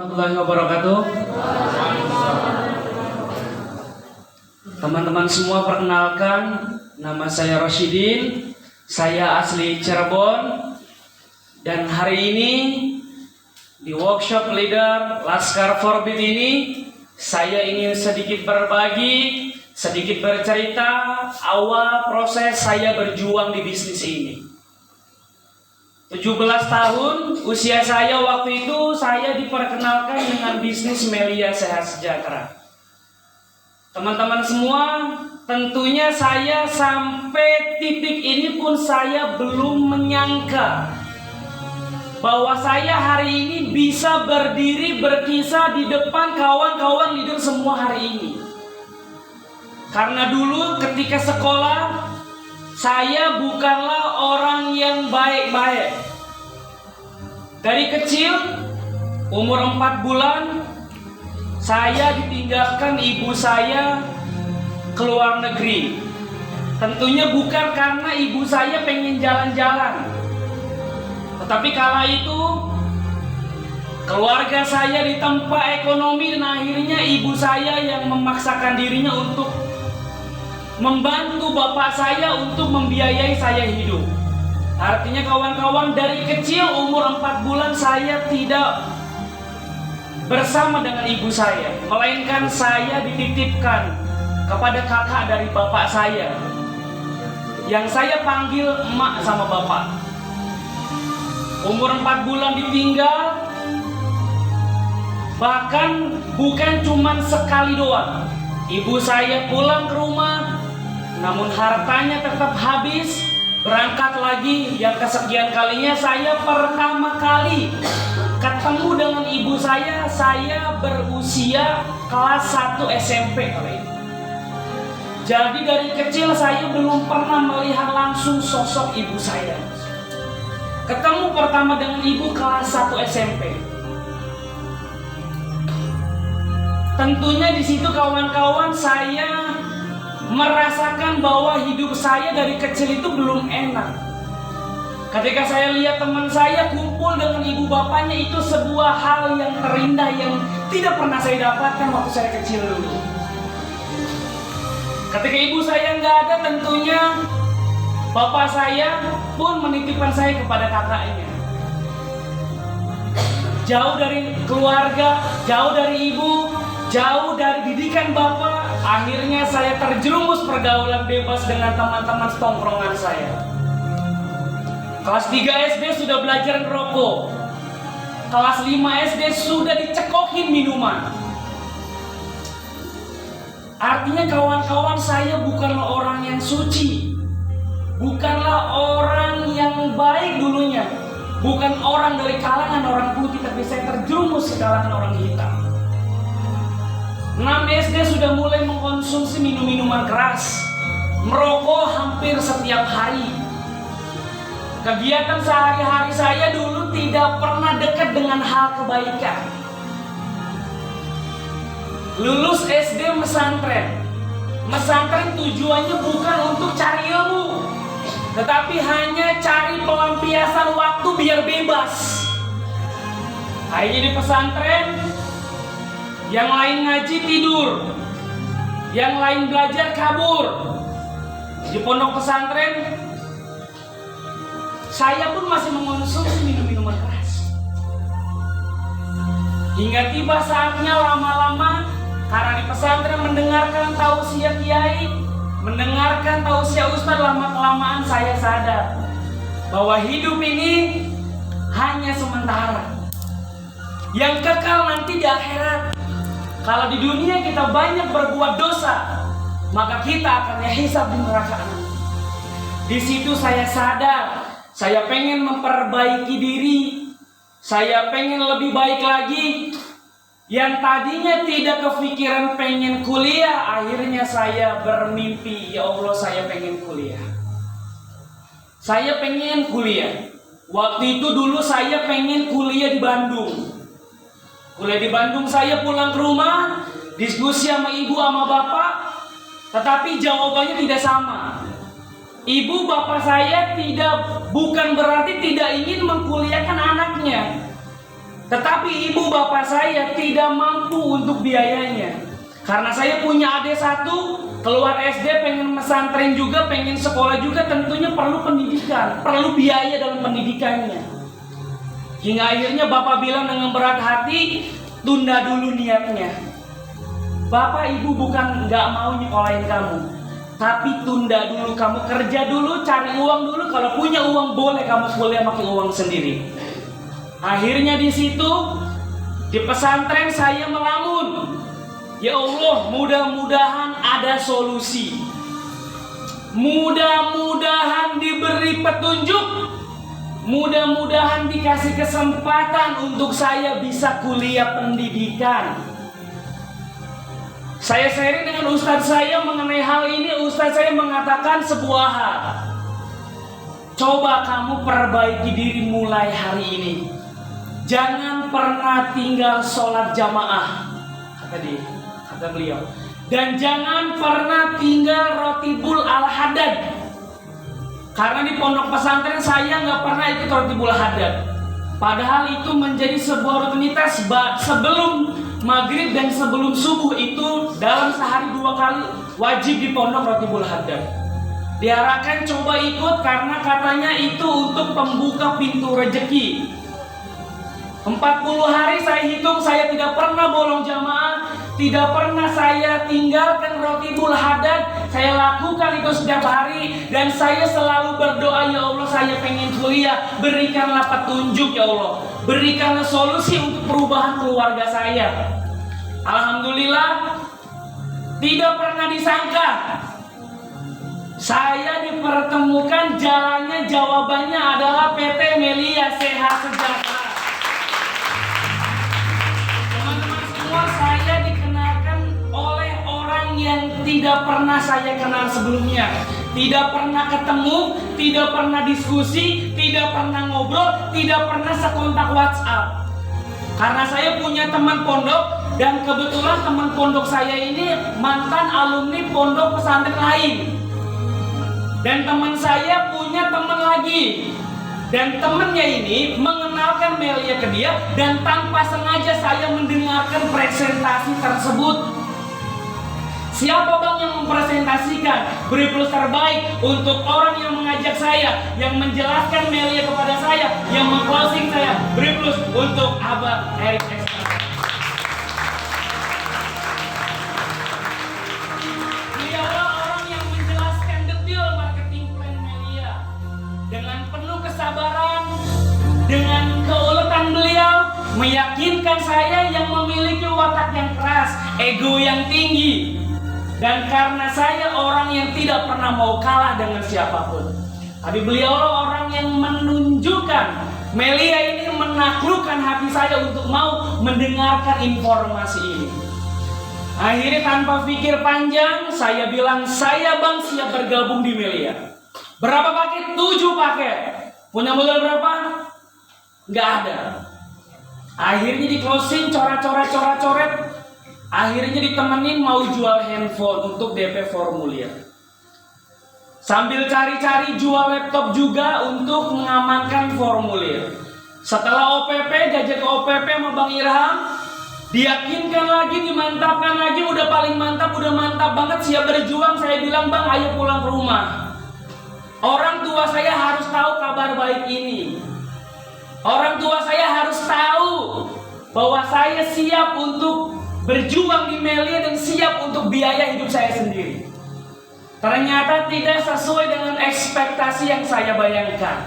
warahmatullahi wabarakatuh. Teman-teman semua, perkenalkan, nama saya Rosyidin. Saya asli Cirebon. Dan hari ini di workshop leader Laskar Forbit ini, saya ingin sedikit berbagi, sedikit bercerita awal proses saya berjuang di bisnis ini. 17 tahun usia saya waktu itu, saya diperkenalkan dengan bisnis Melia Sehat Sejahtera. Teman-teman semua, tentunya saya sampai titik ini pun saya belum menyangka bahwa saya hari ini bisa berdiri berkisah di depan kawan-kawan leader semua hari ini. Karena dulu ketika sekolah, saya bukanlah orang yang baik-baik. Dari kecil, umur 4 bulan, saya ditinggalkan ibu saya ke luar negeri. Tentunya bukan karena ibu saya pengen jalan-jalan, tetapi kala itu keluarga saya ditempa ekonomi, dan akhirnya ibu saya yang memaksakan dirinya untuk membantu bapak saya untuk membiayai saya hidup. Artinya kawan-kawan, dari kecil umur 4 bulan saya tidak bersama dengan ibu saya, melainkan saya dititipkan kepada kakak dari bapak saya, yang saya panggil emak sama bapak. Umur 4 bulan ditinggal, bahkan bukan cuma sekali doang. Ibu saya pulang ke rumah, namun hartanya tetap habis. Berangkat lagi, yang kesekian kalinya saya pertama kali ketemu dengan ibu saya berusia kelas 1 SMP kali itu. Jadi dari kecil saya belum pernah melihat langsung sosok ibu saya. Ketemu pertama dengan ibu kelas 1 SMP. Tentunya di situ kawan-kawan, saya merasakan bahwa hidup saya dari kecil itu belum enak. Ketika saya lihat teman saya kumpul dengan ibu bapaknya, itu sebuah hal yang terindah yang tidak pernah saya dapatkan waktu saya kecil dulu. Ketika ibu saya nggak ada, tentunya bapak saya pun menitipkan saya kepada kakaknya. Jauh dari keluarga, jauh dari ibu, jauh dari didikan bapak, akhirnya saya terjerumus pergaulan bebas dengan teman-teman tongkrongan saya. Kelas 3 SD sudah belajar ngerokok. Kelas 5 SD sudah dicekokin minuman. Artinya kawan-kawan, saya bukanlah orang yang suci, bukanlah orang yang baik dulunya, bukan orang dari kalangan orang putih, tapi saya terjerumus ke kalangan orang hitam. 6 SD sudah mulai mengkonsumsi minuman keras, merokok hampir setiap hari. Kegiatan sehari-hari saya dulu tidak pernah dekat dengan hal kebaikan. Lulus SD mesantren. Mesantren tujuannya bukan untuk cari ilmu, tetapi hanya cari pelampiasan waktu biar bebas. Akhirnya di pesantren, yang lain ngaji tidur, yang lain belajar kabur. Di pondok pesantren, saya pun masih mengonsumsi minuman keras. Hingga tiba saatnya lama-lama, karena di pesantren mendengarkan tausiah kiai, mendengarkan tausiah ustaz, lama-kelamaan saya sadar bahwa hidup ini hanya sementara. Yang kekal nanti di akhirat. Kalau di dunia kita banyak berbuat dosa, maka kita akan dihisab di neraka. Di situ saya sadar, saya pengen memperbaiki diri, saya pengen lebih baik lagi. Yang tadinya tidak kepikiran pengen kuliah, akhirnya saya bermimpi, ya Allah, saya pengen kuliah. Saya pengen kuliah. Waktu itu dulu saya pengen kuliah di Bandung. Kuliah di Bandung, saya pulang ke rumah, diskusi sama ibu sama bapak, tetapi jawabannya tidak sama. Ibu bapak saya bukan berarti tidak ingin mengkuliahkan anaknya, Tetapi ibu bapak saya tidak mampu untuk biayanya. Karena saya punya adik satu, keluar SD pengen pesantren juga, pengen sekolah juga, tentunya perlu pendidikan, perlu biaya dalam pendidikannya. Hingga akhirnya bapak bilang dengan berat hati, tunda dulu niatnya. Bapak ibu bukan nggak mau nyekolahin kamu, tapi tunda dulu, kamu kerja dulu, cari uang dulu, kalau punya uang boleh kamu kuliah pakai uang sendiri. Akhirnya di situ, di pesantren saya melamun. Ya Allah, mudah-mudahan ada solusi. Mudah-mudahan diberi petunjuk. Mudah-mudahan dikasih kesempatan untuk saya bisa kuliah pendidikan. Saya sharing dengan ustadz saya mengenai hal ini. Ustadz saya mengatakan sebuah hal. Coba kamu perbaiki diri mulai hari ini. Jangan pernah tinggal sholat jamaah, kata beliau. Dan jangan pernah tinggal rotibul al-hadad. Karena di pondok pesantren saya nggak pernah ikut rotibul hadad. Padahal itu menjadi sebuah rutinitas sebelum maghrib dan sebelum subuh itu dalam sehari 2 kali wajib di pondok rotibul hadad. Diarahkan coba ikut karena katanya itu untuk pembuka pintu rejeki. 40 hari saya hitung, saya tidak pernah bolong jamaah, tidak pernah saya tinggalkan rotibul hadad. Saya lakukan itu setiap hari dan saya selalu berdoa, ya Allah saya pengen kuliah, berikanlah petunjuk ya Allah, berikanlah solusi untuk perubahan keluarga saya. Alhamdulillah, tidak pernah disangka saya dipertemukan jalannya, jawabannya adalah PT Melia Sehat Sejahtera. Saya dikenalkan oleh orang yang tidak pernah saya kenal sebelumnya, tidak pernah ketemu, tidak pernah diskusi, tidak pernah ngobrol, tidak pernah sekontak WhatsApp. Karena saya punya teman pondok dan kebetulan teman pondok saya ini mantan alumni pondok pesantren lain. Dan teman saya punya teman lagi. Dan temennya ini mengenalkan Melia ke dia, dan tanpa sengaja saya mendengarkan presentasi tersebut. Siapa bang yang mempresentasikan? Beri plus terbaik untuk orang yang mengajak saya, yang menjelaskan Melia kepada saya, yang meng-closing saya. Beri plus untuk Abang Erik Ekstrak. Beliaulah orang yang menjelaskan detail marketing plan Melia dengan penuh kesabaran, dengan keuletan beliau, meyakinkan saya yang memiliki watak yang keras, ego yang tinggi. Dan karena saya orang yang tidak pernah mau kalah dengan siapapun, tapi beliau orang yang menunjukkan Melia ini menaklukkan hati saya untuk mau mendengarkan informasi ini. Akhirnya tanpa pikir panjang, saya bilang, saya bang siap bergabung di Melia. Berapa paket? 7 paket. Punya modal berapa? Nggak ada. Akhirnya di closing, coret. Akhirnya ditemenin mau jual handphone untuk DP formulir. Sambil cari-cari jual laptop juga untuk mengamankan formulir. Setelah OPP, diajak ke OPP sama Bang Irham, diyakinkan lagi, dimantapkan lagi, udah paling mantap, udah mantap banget, siap berjuang. Saya bilang, bang ayo pulang ke rumah. Orang tua saya harus tahu kabar baik ini. Orang tua saya harus tahu bahwa saya siap untuk berjuang di Melia dan siap untuk biaya hidup saya sendiri. Ternyata tidak sesuai dengan ekspektasi yang saya bayangkan.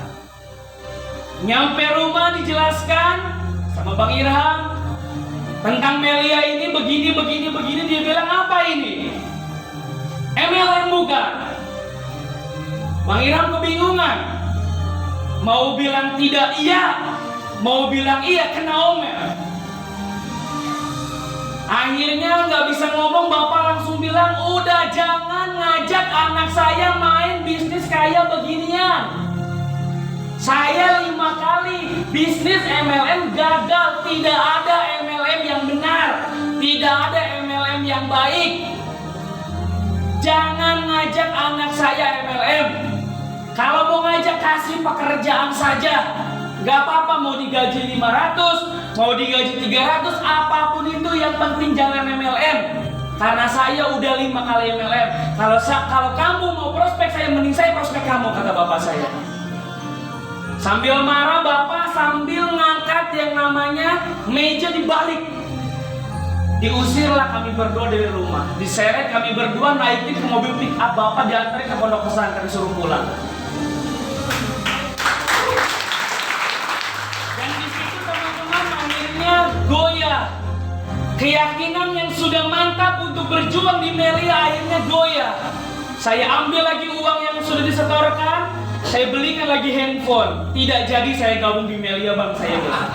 Nyampe rumah dijelaskan sama Bang Irham tentang Melia ini begini. Dia bilang, apa ini? MLM bukan? Bang Irham kebingungan. Mau bilang tidak iya, mau bilang iya, kena omel. Akhirnya nggak bisa ngomong, bapak langsung bilang, udah jangan ngajak anak saya main bisnis kayak beginian. Saya 5 kali bisnis MLM gagal, tidak ada MLM yang benar, tidak ada MLM yang baik. Jangan ngajak anak saya MLM. Kalau mau ngajak kasih pekerjaan saja, nggak apa-apa mau digaji 500, mau digaji 300, apapun itu yang penting jangan MLM. Karena saya udah 5 kali MLM. Kalau kamu mau prospek saya, mending saya prospek kamu, kata bapak saya. Sambil marah bapak sambil ngangkat yang namanya meja dibalik. Diusirlah kami berdua dari rumah. Diseret kami berdua naikin ke mobil pick up bapak, diantarin ke pondok pesantren, disuruh pulang. Dan di situ teman-teman akhirnya goyah. Keyakinan yang sudah mantap untuk berjuang di Melia akhirnya goyah. Saya ambil lagi uang yang sudah disetorkan, saya belikan lagi handphone. Tidak jadi saya gabung di Melia, bang, saya bilang.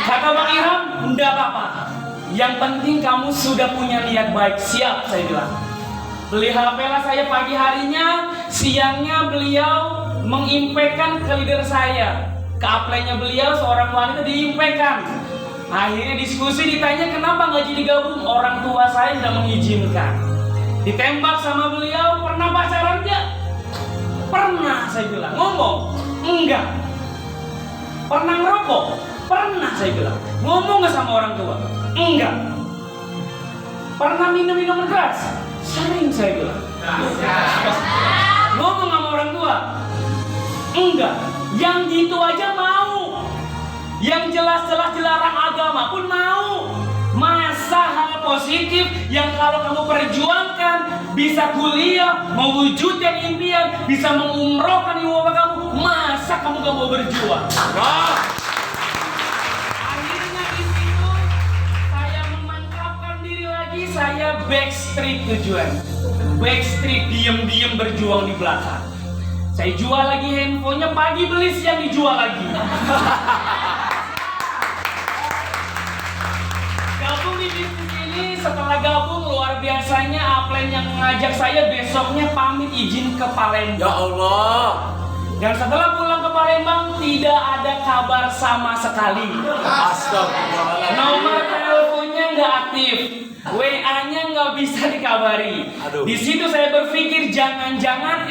Kata Bang Ilham, enggak apa-apa. Yang penting kamu sudah punya niat baik. Siap, saya bilang. Beli HP lah saya pagi harinya, siangnya beliau mengimpekan ke leader saya. Ke upline-nya beliau, seorang wanita diimpekan. Akhirnya diskusi, ditanya kenapa nggak jadi gabung. Orang tua saya tidak mengizinkan. Ditembak sama beliau, pernah pacaran nggak? Pernah, saya bilang. Ngomong? Enggak. Pernah ngerokok? Pernah, saya bilang. Ngomong nggak sama orang tua? Enggak. Pernah minum minuman keras? Sering, saya bilang. Ngomong sama orang tua? Enggak. Yang gitu aja mau. Yang jelas-jelas dilarang agama pun mau. Masa hal positif yang kalau kamu perjuangkan bisa kuliah, mewujudkan impian, bisa mengumrohkan ibu bapak kamu, masa kamu gak mau berjuang? Wow. Akhirnya di situ saya memantapkan diri lagi, saya backstreet tujuan. Backstreet, diem-diem berjuang di belakang. Saya jual lagi handphonenya, pagi beli, siang dijual lagi. Gabung di bisnis ini, setelah gabung luar biasanya upline yang mengajak saya besoknya pamit izin ke Palembang. Ya Allah. Dan setelah pulang ke Palembang tidak ada kabar sama sekali. Astagfirullahaladzim. Nomor teleponnya nggak aktif, WA-nya nggak bisa dikabari. Aduh. Di situ saya berpikir jangan-jangan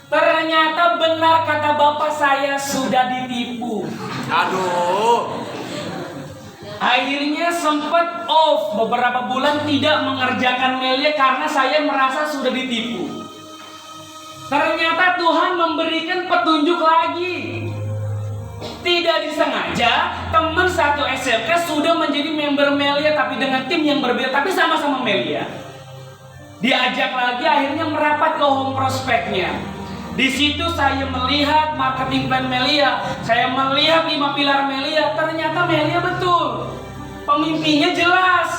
ternyata benar kata bapak saya sudah ditipu. Aduh. Akhirnya sempat off beberapa bulan tidak mengerjakan Melia karena saya merasa sudah ditipu. Ternyata Tuhan memberikan petunjuk lagi. Tidak disengaja teman satu SMK sudah menjadi member Melia tapi dengan tim yang berbeda tapi sama-sama Melia. Diajak lagi akhirnya merapat ke home prospeknya. Di situ saya melihat marketing plan Melia, saya melihat 5 pilar Melia, ternyata Melia betul. Pemimpinnya jelas,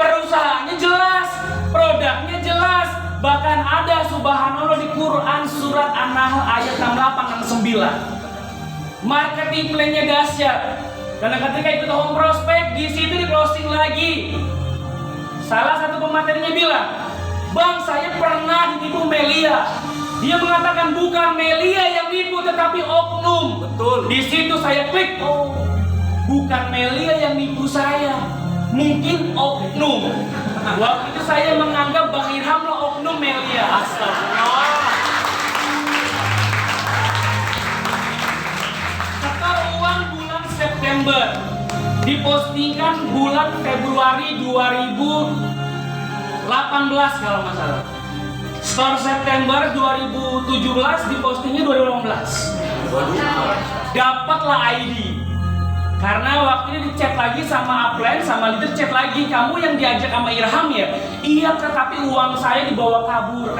perusahaannya jelas, produknya jelas, bahkan ada subhanallah di Quran surat An-Nahl ayat 68-69. Marketing plan-nya dahsyat. Dan ketika ikut home prospect, di situ di closing lagi. Salah satu pematerinya bilang, "Bang, saya pernah ditipu Melia." Dia mengatakan bukan Melia yang nipu tetapi oknum. Betul. Di situ saya klik, oh, bukan Melia yang nipu saya, mungkin oknum. Waktu itu saya menganggap Bang Ilham lo oknum Melia. Astagfirullah. Setor uang bulan September, dipostingkan bulan Februari 2018 kalau nggak salah. Store September 2017 dipostingnya 2018. Dapatlah ID. Karena waktu itu dichat lagi sama upline, sama leader chat lagi, kamu yang diajak sama Ilham ya? Iya, tetapi uang saya dibawa kabur.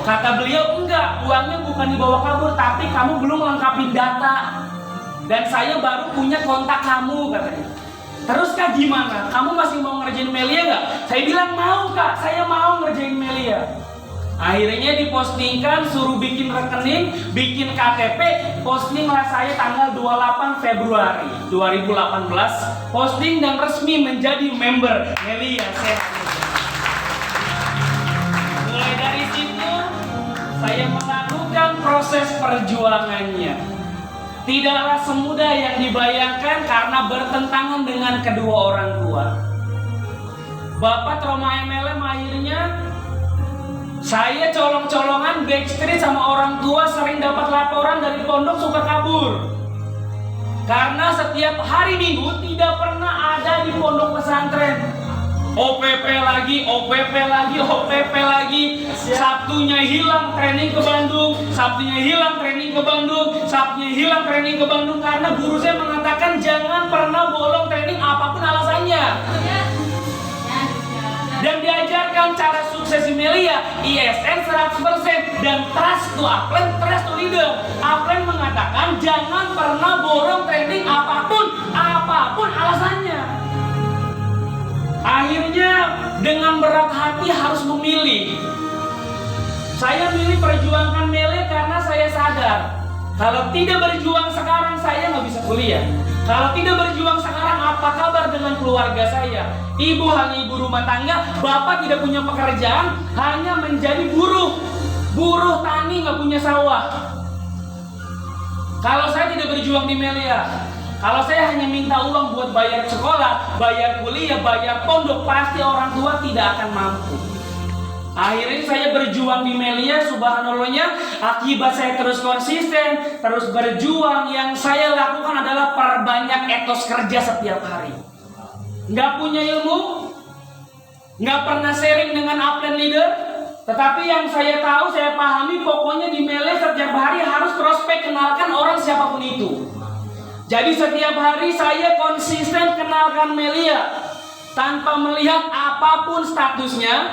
Kata beliau, enggak, uangnya bukan dibawa kabur, tapi kamu belum lengkapin data. Dan saya baru punya kontak kamu, katanya. Terus kak gimana? Kamu masih mau ngerjain Melia nggak? Saya bilang mau kak, saya mau ngerjain Melia. Akhirnya dipostingkan, suruh bikin rekening, bikin KTP, postinglah saya tanggal 28 Februari 2018, posting dan resmi menjadi member Melia Sehat. Mulai dari situ, saya melakukan proses perjuangannya. Tidaklah semudah yang dibayangkan karena bertentangan dengan kedua orang tua. Bapak trauma MLM akhirnya Saya colong-colongan backstreet sama orang tua, sering dapat laporan dari pondok suka kabur. Karena setiap hari Minggu tidak pernah ada di pondok pesantren. OPP lagi, OPP lagi, OPP lagi. Sabtunya hilang training ke Bandung, Sabtunya hilang training ke Bandung, Sabtunya hilang training ke Bandung. Karena guru saya mengatakan jangan pernah bolong training apapun alasannya. Dan diajarkan cara sukses di Melia, ISN 100% dan trust to upline, trust to leader. Upline mengatakan jangan pernah borong training apapun alasannya. Akhirnya dengan berat hati harus memilih. Saya milih perjuangkan Melia karena saya sadar kalau tidak berjuang sekarang saya nggak bisa kuliah. Kalau tidak berjuang sekarang apa kabar dengan keluarga saya? Ibu hanya ibu rumah tangga, bapak tidak punya pekerjaan, hanya menjadi buruh tani, nggak punya sawah. Kalau saya tidak berjuang di Melia, kalau saya hanya minta uang buat bayar sekolah, bayar kuliah, bayar pondok, pasti orang tua tidak akan mampu. Akhirnya saya berjuang di Melia, subhanallahnya, akibat saya terus konsisten, terus berjuang, yang saya lakukan adalah perbanyak etos kerja setiap hari. Nggak punya ilmu, nggak pernah sharing dengan upline leader, tetapi yang saya tahu, saya pahami, pokoknya di Melia setiap hari harus prospek, kenalkan orang siapapun itu. Jadi setiap hari saya konsisten kenalkan Melia, tanpa melihat apapun statusnya,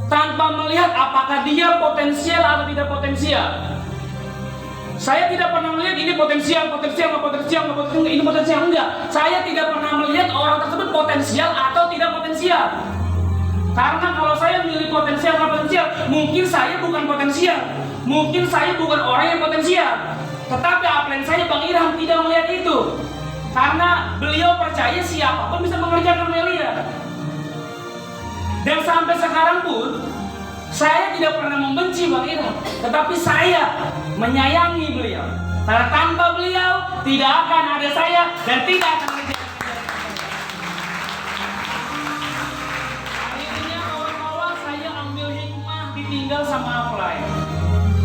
tanpa melihat apakah dia potensial atau tidak potensial. Saya tidak pernah melihat ini potensial, ini potensial, enggak. Saya tidak pernah melihat orang tersebut potensial atau tidak potensial. Karena kalau saya milih potensial atau potensial, mungkin saya bukan potensial, mungkin saya bukan orang yang potensial. Tetapi upline saya Bang Irham tidak melihat itu. Karena beliau percaya siapapun bisa mengerjakan Melia. Dan sampai sekarang pun saya tidak pernah membenci Bang Irham, tetapi saya menyayangi beliau. Karena tanpa beliau tidak akan ada saya dan tidak akan ada. Akhirnya awal-awal saya ambil hikmah ditinggal sama upline.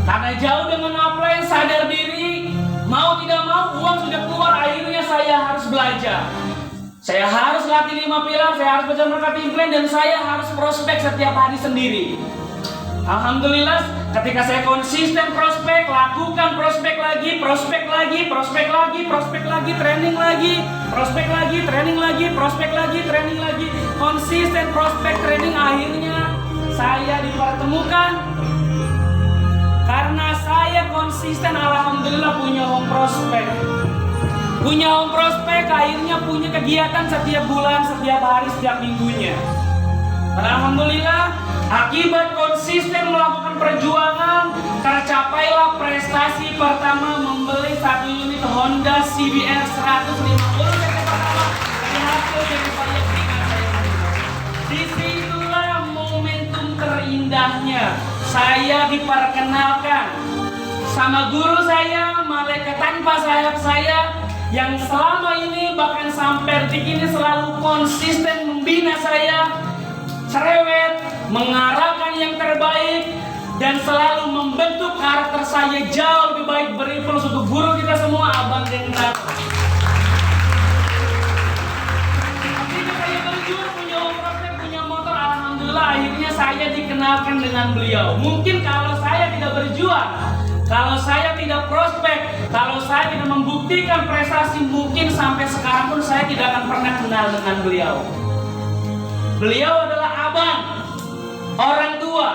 Karena jauh dengan upline, sadar diri, mau tidak mau uang sudah keluar, akhirnya saya harus belajar. Saya harus latih 5 pilar, saya harus baca marketing plan, dan saya harus prospek setiap hari sendiri. Alhamdulillah, ketika saya konsisten prospek, lakukan prospek lagi, prospek lagi, prospek lagi, prospek lagi, training lagi, prospek lagi, training lagi, prospek lagi, training lagi, konsisten prospek training, akhirnya saya dipertemukan. Karena saya konsisten, alhamdulillah punya home prospek. Punya home prospek, akhirnya punya kegiatan setiap bulan, setiap hari, setiap minggunya. Dan alhamdulillah, akibat konsisten melakukan perjuangan, tercapailah prestasi pertama membeli 1 unit Honda CBR 150 pertama dari hasil dari pajak ringan saya. Disitulah momentum terindahnya. Saya diperkenalkan sama guru saya, malaikat tanpa sayap saya, yang selama ini bahkan sampai detik ini selalu konsisten membina saya, cerewet, mengarahkan yang terbaik, dan selalu membentuk karakter saya jauh lebih baik, berinfluence untuk guru kita semua, Abang Dendra. Ketika saya berjuang punya prospek, punya motor, alhamdulillah akhirnya saya dikenalkan dengan beliau. Mungkin kalau saya tidak berjuang, kalau saya tidak prospek, kalau saya tidak membuktikan prestasi, mungkin sampai sekarang pun saya tidak akan pernah kenal dengan beliau. Beliau adalah abang, orang tua,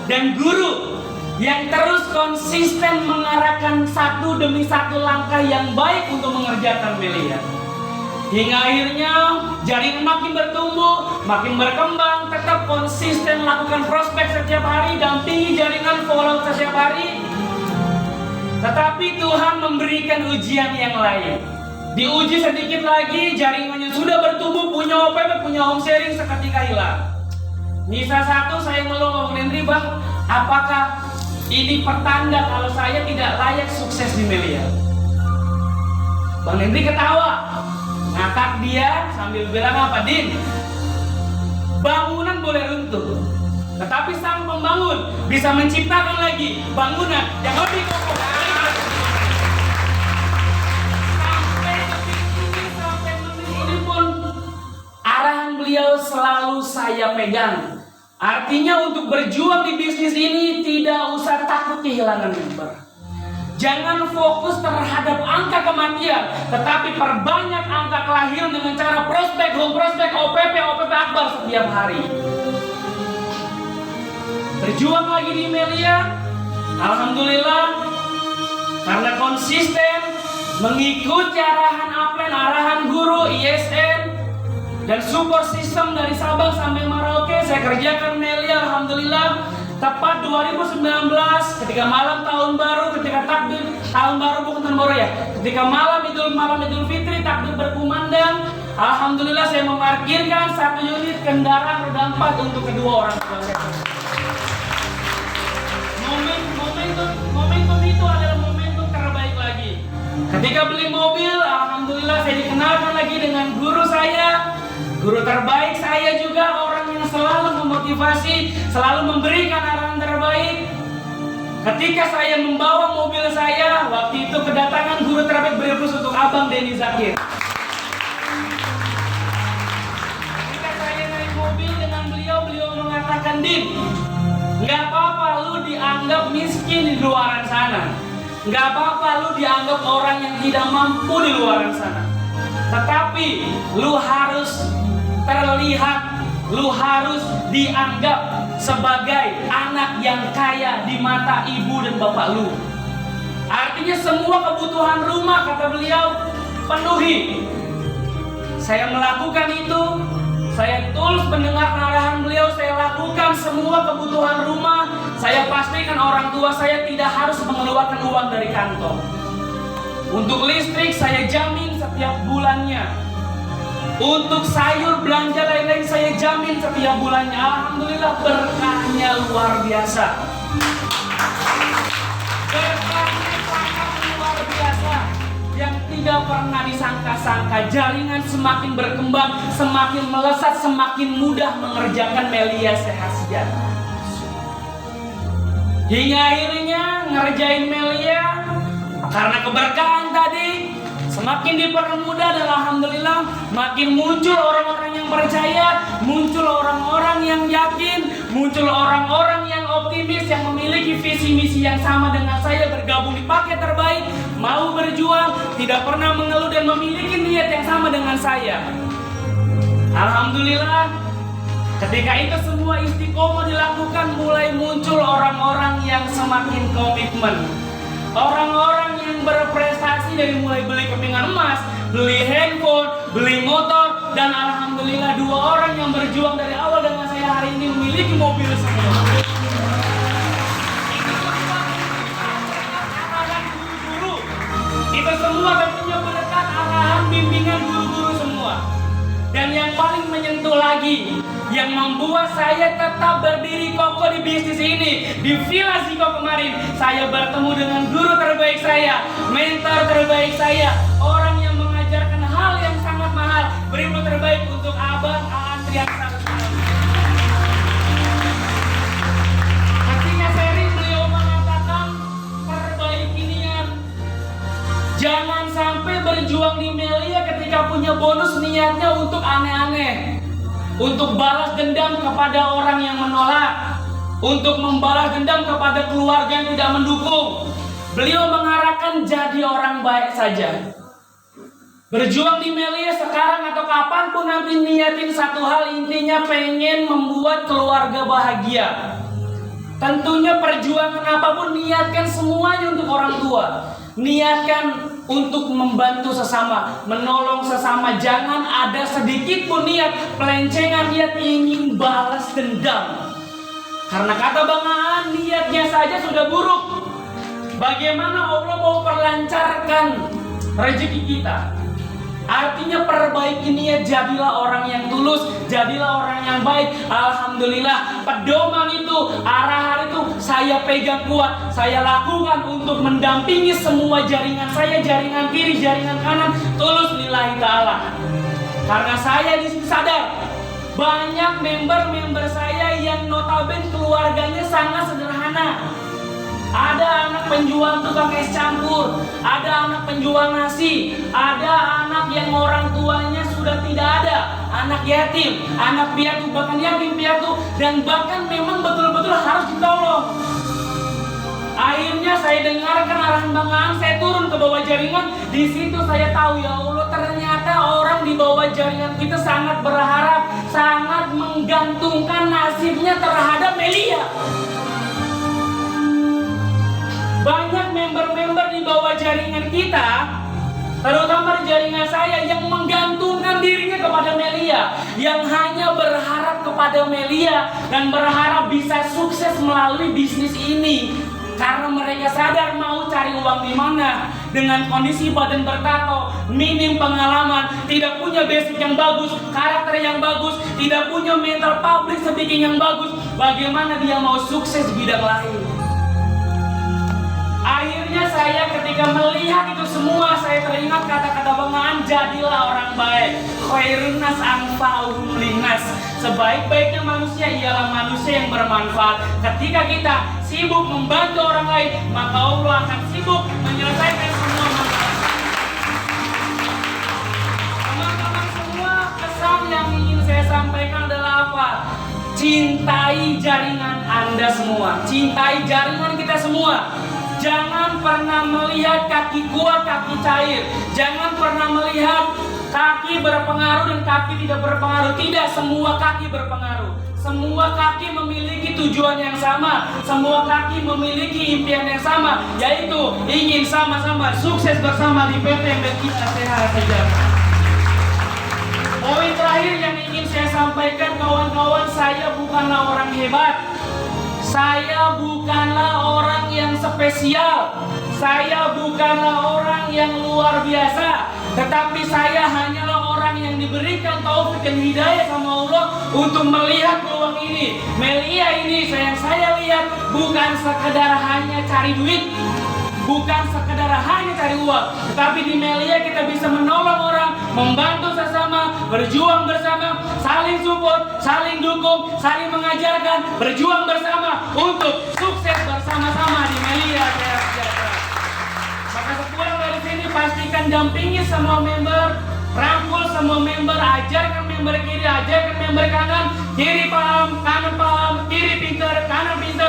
dan guru yang terus konsisten mengarahkan satu demi satu langkah yang baik untuk mengerjakan Melia. Hingga akhirnya jaringan makin bertumbuh, makin berkembang, tetap konsisten lakukan prospek setiap hari, dampingi jaringan, follow setiap hari. Tetapi Tuhan memberikan ujian yang lain. Diuji sedikit lagi, jaringannya sudah bertumbuh, punya OPP, punya home sharing, seketika hilang. Nisa satu, saya melong Bang Hendri, Bang, apakah ini pertanda kalau saya tidak layak sukses di Melia? Bang Hendri ketawa, ngakak dia sambil bilang apa, Din? Bangunan boleh runtuh, Tetapi sang pembangun bisa menciptakan lagi bangunan yang lebih kokoh. Sampai detik ini, sampai menit ini pun arahan beliau selalu saya pegang. Artinya untuk berjuang di bisnis ini tidak usah takut kehilangan member. Jangan fokus terhadap angka kematian, tetapi perbanyak angka kelahiran dengan cara prospek, home prospek, OPP akbar setiap hari. Berjuang lagi di Melia, alhamdulillah, karena konsisten mengikuti arahan upline, arahan guru, ISN, dan support system dari Sabang sampai Merauke. Saya kerjakan Melia, alhamdulillah. Tepat 2019 ketika malam tahun baru, ketika takbir tahun baru, bukan tahun baru ya, ketika malam Idul Fitri takbir berkumandang, alhamdulillah saya memarkirkan 1 unit kendaraan roda 4 untuk kedua orang tua saya. Momentum itu adalah momentum terbaik lagi. Ketika beli mobil, alhamdulillah saya dikenalkan lagi dengan guru saya, guru terbaik saya juga, orang yang selalu memotivasi, selalu memberikan arahan terbaik. Ketika saya membawa mobil saya, waktu itu kedatangan guru terbaik berkhusus untuk Abang Denny Zakir. Ketika saya naik mobil dengan beliau mengatakan, "Din, nggak apa-apa lu dianggap miskin di luaran sana. Nggak apa-apa lu dianggap orang yang tidak mampu di luaran sana. Tetapi lu harus terlihat, lu harus dianggap sebagai anak yang kaya di mata ibu dan bapak lu. Artinya semua kebutuhan rumah," kata beliau, "penuhi." Saya melakukan itu. Saya tulus mendengar arahan beliau. Saya lakukan semua kebutuhan rumah. Saya pastikan orang tua saya tidak harus mengeluarkan uang dari kantong. Untuk listrik saya jamin setiap bulannya. Untuk sayur belanja lain-lain saya jamin setiap bulannya. Alhamdulillah berkahnya luar biasa. Berkahnya sangat luar biasa yang tidak pernah disangka-sangka. Jaringan semakin berkembang, semakin melesat, semakin mudah mengerjakan Melia Sehat Sejahtera. Hingga akhirnya ngerjain Melia karena keberkahan tadi semakin dipermudah, dan alhamdulillah makin muncul orang-orang yang percaya, muncul orang-orang yang yakin, muncul orang-orang yang optimis, yang memiliki visi misi yang sama dengan saya, bergabung di paket terbaik, mau berjuang, tidak pernah mengeluh, dan memiliki niat yang sama dengan saya. Alhamdulillah, ketika itu semua istiqomah dilakukan, mulai muncul orang-orang yang semakin komitmen. Orang-orang yang berprestasi dari mulai beli kepingan emas, beli handphone, beli motor, dan alhamdulillah 2 orang yang berjuang dari awal dengan saya hari ini memiliki mobil semua. Arahan guru-guru, itu semua tentunya berkat arahan bimbingan guru-guru semua. Dan yang paling menyentuh lagi, yang membuat saya tetap berdiri kokoh di bisnis ini, di Villa Ziko kemarin, saya bertemu dengan guru terbaik saya, mentor terbaik saya, orang yang mengajarkan hal yang sangat mahal, berilmu terbaik untuk Abang Aan Triansah. Artinya sering beliau mengatakan, perbaiki niat. Jangan sampai berjuang di Melia ketika punya bonus niatnya untuk aneh-aneh, untuk balas dendam kepada orang yang menolak, untuk membalas dendam kepada keluarga yang tidak mendukung. Beliau mengarahkan jadi orang baik saja. Berjuang di Melia sekarang atau kapanpun nanti, niatin satu hal, intinya pengen membuat keluarga bahagia. Tentunya perjuangan apapun, niatkan semuanya untuk orang tua. Niatkan untuk membantu sesama, menolong sesama. Jangan ada sedikit pun niat pelencengan, niat ingin balas dendam. Karena kata Bang Aan, niatnya saja sudah buruk. Bagaimana Allah mau perlancarkan rezeki kita? Artinya perbaiki niat, jadilah orang yang tulus, jadilah orang yang baik. Alhamdulillah, pedoman itu, arahan itu saya pegang kuat, saya lakukan untuk mendampingi semua jaringan saya, jaringan kiri, jaringan kanan, tulus lillahi ta'ala. Karena saya di sini sadar Banyak member-member saya yang notabene keluarganya sangat sederhana. Ada anak penjual tukang es campur, ada anak penjual nasi, ada anak yang orang tuanya sudah tidak ada, anak yatim, anak piatu, bahkan yatim piatu, dan bahkan memang betul-betul harus ditolong. Akhirnya saya dengarkan arahan Bang Aan, saya turun ke bawah jaringan. Di situ saya tahu, ya Allah, ternyata orang di bawah jaringan kita sangat berharap, sangat menggantungkan nasibnya terhadap Melia. Banyak member-member di bawah jaringan kita, terutama di jaringan saya, yang menggantungkan dirinya kepada Melia, yang hanya berharap kepada Melia dan berharap bisa sukses melalui bisnis ini. Karena mereka sadar mau cari uang di mana, dengan kondisi badan bertato, minim pengalaman, tidak punya basic yang bagus, karakter yang bagus, tidak punya mental public speaking yang bagus, bagaimana dia mau sukses di bidang lain? Akhirnya saya ketika melihat itu semua, saya teringat kata-kata Bang Aan, jadilah orang baik. Khairun nas anfa'uhum linnas. Sebaik-baiknya manusia ialah manusia yang bermanfaat. Ketika kita sibuk membantu orang lain, maka Allah akan sibuk menyelesaikan semua masalah. Teman-teman semua, pesan yang ingin saya sampaikan adalah apa? Cintai jaringan Anda semua. Cintai jaringan kita semua. Jangan pernah melihat kaki kuat, kaki cair. Jangan pernah melihat kaki berpengaruh dan kaki tidak berpengaruh. Tidak, semua kaki berpengaruh. Semua kaki memiliki tujuan yang sama. Semua kaki memiliki impian yang sama, yaitu ingin sama-sama sukses bersama di PT Medika Sehat Sejahtera. Poin terakhir yang ingin saya sampaikan, kawan-kawan, saya bukanlah orang hebat. Saya bukanlah orang yang spesial. Saya bukanlah orang yang luar biasa. Tetapi saya hanyalah orang yang diberikan taufik dan hidayah sama Allah untuk melihat peluang ini. Melia ini yang saya lihat bukan sekedar hanya cari duit, bukan sekedar hanya cari uang, tetapi di Melia kita bisa menolong orang, membantu sesama, berjuang bersama, saling support, saling dukung, saling mengajarkan, berjuang bersama untuk sukses bersama-sama di Melia Sehat Sejahtera. Maka sepulang dari sini, pastikan dampingi semua member, rangkul semua member, ajarkan member kiri, ajarkan member kanan, kiri paham, kanan paham, kiri pintar, kanan pintar.